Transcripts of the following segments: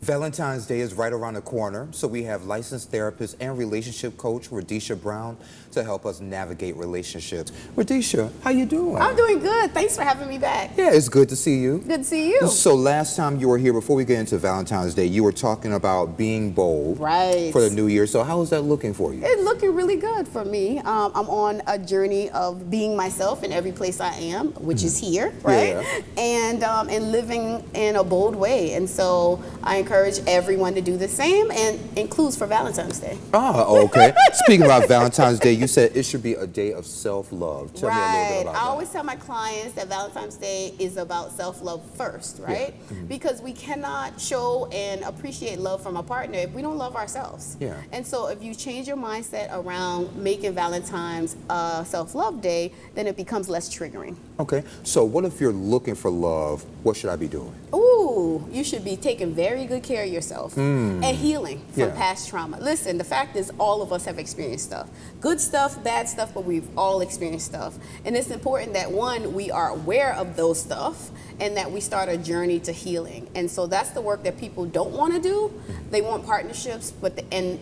Valentine's Day is right around the corner, so we have licensed therapist and relationship coach Radisha Brown to help us navigate relationships. Radisha, how you doing? I'm doing good. Thanks for having me back. Yeah, it's good to see you. Good to see you. So last time you were here, before we get into Valentine's Day, you were talking about being bold for the new year. So how is that looking for you? It's looking really good for me. I'm on a journey of being myself in every place I am, which is here, right? Yeah. And living in a bold way. And so I encourage everyone to do the same, and includes for Valentine's Day. Ah, okay. Speaking about Valentine's Day, you said it should be a day of self-love. Tell me a little bit about that. I always tell my clients that Valentine's Day is about self-love first, right? Yeah. Because we cannot show and appreciate love from a partner if we don't love ourselves. Yeah. And so if you change your mindset around making Valentine's a self-love day, then it becomes less triggering. Okay. So what if you're looking for love? What should I be doing? Ooh, you should be taking very good care of yourself and healing from past trauma. Listen, the fact is all of us have experienced stuff. Good stuff, bad stuff, but we've all experienced stuff. And it's important that, one, we are aware of those stuff and that we start a journey to healing. And so that's the work that people don't want to do. They want partnerships, but and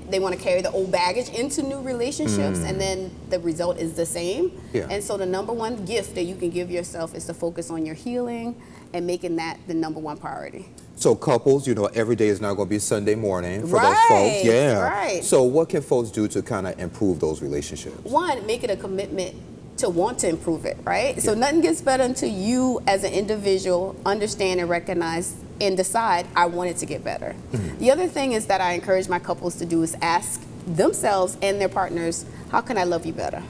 they want to carry the old baggage into new relationships, and then the result is the same. Yeah. And so the number one gift that you can give yourself is to focus on your healing and making that the number one priority. So couples, you know, every day is not going to be Sunday morning for those folks. Yeah. Right. So what can folks do to kind of improve those relationships? One, make it a commitment to want to improve it, right? Yeah. So nothing gets better until you as an individual understand and recognize and decide, I want it to get better. The other thing is that I encourage my couples to do is ask themselves and their partners, how can I love you better?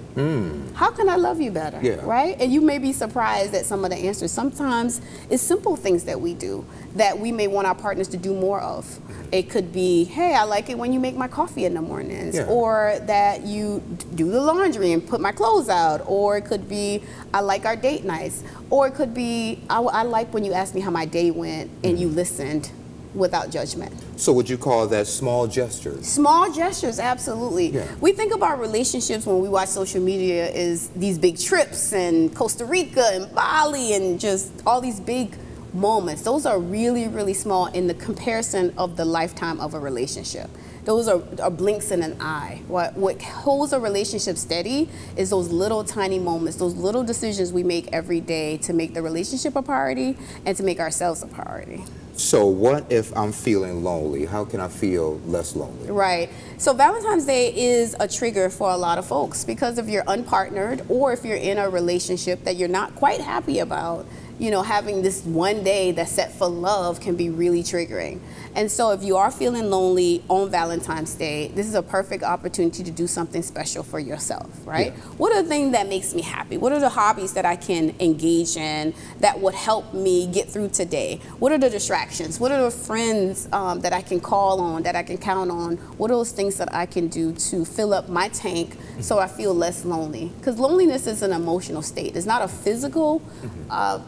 How can I love you better? Yeah. Right? And you may be surprised at some of the answers. Sometimes it's simple things that we do that we may want our partners to do more of. It could be, hey, I like it when you make my coffee in the mornings, or that you do the laundry and put my clothes out, or it could be, I like our date nights, or it could be, I like when you ask me how my day went and you listened without judgment. So would you call that small gestures? Small gestures, absolutely. Yeah. We think about relationships when we watch social media is these big trips and Costa Rica and Bali and just all these big moments. Those are really, really small in the comparison of the lifetime of a relationship. Those are blinks in an eye. What holds a relationship steady is those little tiny moments, those little decisions we make every day to make the relationship a priority and to make ourselves a priority. So what if I'm feeling lonely? How can I feel less lonely? Right. So Valentine's Day is a trigger for a lot of folks because if you're unpartnered or if you're in a relationship that you're not quite happy about, you know, having this one day that's set for love can be really triggering. And so if you are feeling lonely on Valentine's Day, this is a perfect opportunity to do something special for yourself, right? Yeah. What are the things that makes me happy? What are the hobbies that I can engage in that would help me get through today? What are the distractions? What are the friends that I can call on, that I can count on? What are those things that I can do to fill up my tank so I feel less lonely? Because loneliness is an emotional state. It's not a physical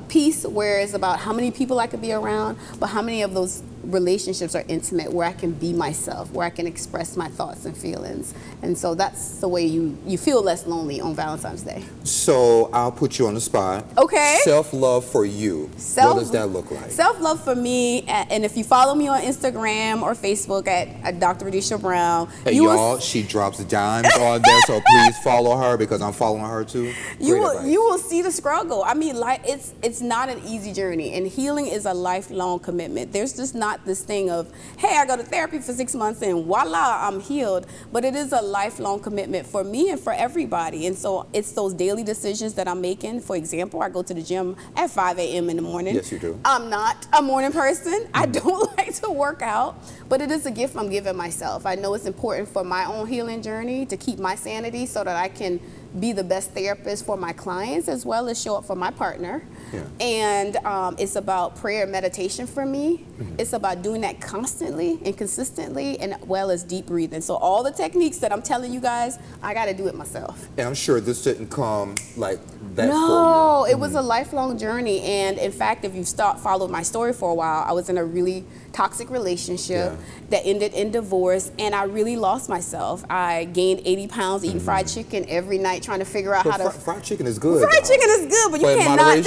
piece where it's about how many people I could be around, but how many of those relationships are intimate where I can be myself, where I can express my thoughts and feelings. And so that's the way you feel less lonely on Valentine's Day. So I'll put you on the spot. Okay. Self-love for you. What does that look like? Self-love for me, and if you follow me on Instagram or Facebook at Dr. Radisha Brown. Hey y'all, she drops dimes on there, so please follow her because I'm following her too. You will see the struggle. I mean, like it's not an easy journey, and healing is a lifelong commitment. There's just not this thing of, hey, I go to therapy for 6 months and voila, I'm healed. But it is a lifelong commitment for me and for everybody. And so it's those daily decisions that I'm making. For example, I go to the gym at 5 a.m. in the morning. Yes, you do. I'm not a morning person. I don't like to work out, but it is a gift I'm giving myself. I know it's important for my own healing journey to keep my sanity so that I can be the best therapist for my clients as well as show up for my partner. Yeah. And it's about prayer and meditation for me. It's about doing that constantly and consistently, and well as deep breathing. So all the techniques that I'm telling you guys, I got to do it myself. And I'm sure this didn't come like that No, formula. it was a lifelong journey. And in fact, if you followed my story for a while, I was in a really toxic relationship that ended in divorce, and I really lost myself. I gained 80 pounds eating fried chicken every night, trying to figure out how to. Fried chicken is good. Fried chicken is good, but you cannot.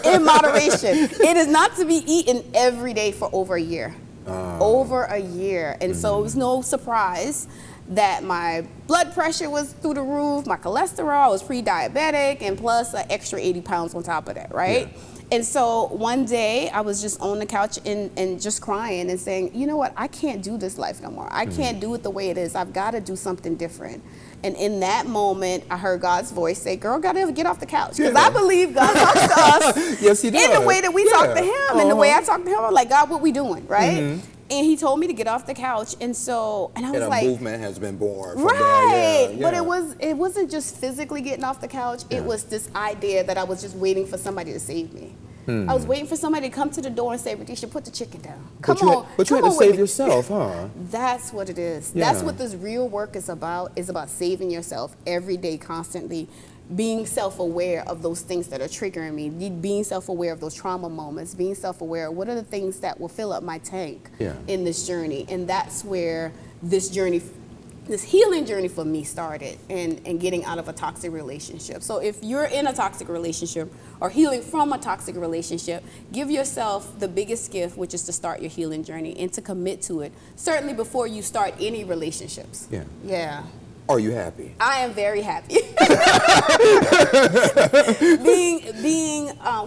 In moderation. It is not to be eaten every day for over a year. Over a year. And so it was no surprise that my blood pressure was through the roof, my cholesterol was pre-diabetic, and plus an extra 80 pounds on top of that, right? Yeah. And so one day I was just on the couch and just crying and saying, you know what, I can't do this life no more. I can't do it the way it is. I've got to do something different. And in that moment, I heard God's voice say, girl, gotta get off the couch. Because I believe God talks to us yes, he does. in the way that we talk to him. And the way I talk to him, I'm like, God, what we doing, right? And he told me to get off the couch, and I was like, a movement has been born. From right, there. Yeah. But it wasn't just physically getting off the couch. It was this idea that I was just waiting for somebody to save me. I was waiting for somebody to come to the door and say, Radisha, put the chicken down. Come on. But you had to save yourself, huh? That's what it is. Yeah. That's what this real work is about saving yourself every day, constantly. Being self-aware of those things that are triggering me, being self-aware of those trauma moments, being self-aware of what are the things that will fill up my tank in this journey. And that's where this healing journey for me started, and getting out of a toxic relationship. So if you're in a toxic relationship or healing from a toxic relationship, give yourself the biggest gift, which is to start your healing journey and to commit to it, certainly before you start any relationships. Yeah. Are you happy? I am very happy.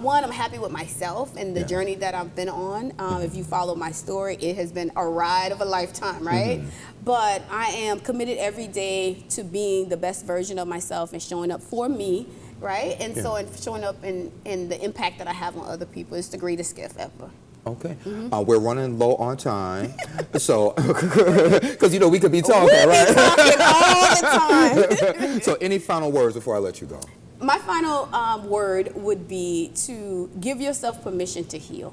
One, I'm happy with myself and the journey that I've been on. If you follow my story, it has been a ride of a lifetime, right? But I am committed every day to being the best version of myself and showing up for me, right? And so showing up in the impact that I have on other people is the greatest gift ever. Okay. We're running low on time. So, because, we could be talking, right? We'll be talking all the time. So, any final words before I let you go? My final word would be to give yourself permission to heal.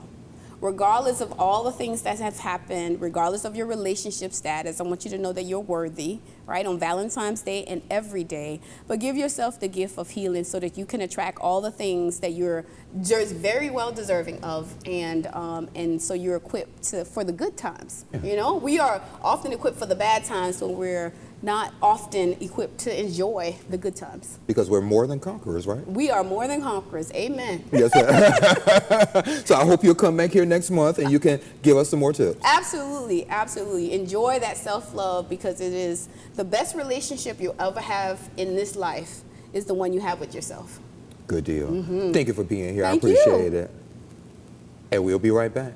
Regardless of all the things that have happened, regardless of your relationship status, I want you to know that you're worthy, right, on Valentine's Day and every day. But give yourself the gift of healing so that you can attract all the things that you're just very well deserving of, and so you're equipped for the good times. We are often equipped for the bad times, so we're not often equipped to enjoy the good times. Because we're more than conquerors, right? We are more than conquerors. Amen. Yes, sir. So I hope you'll come back here next month and you can give us some more tips. Absolutely, absolutely. Enjoy that self-love, because it is the best relationship you'll ever have in this life is the one you have with yourself. Good deal. Thank you for being here. Thank I appreciate you. it. And we'll be right back.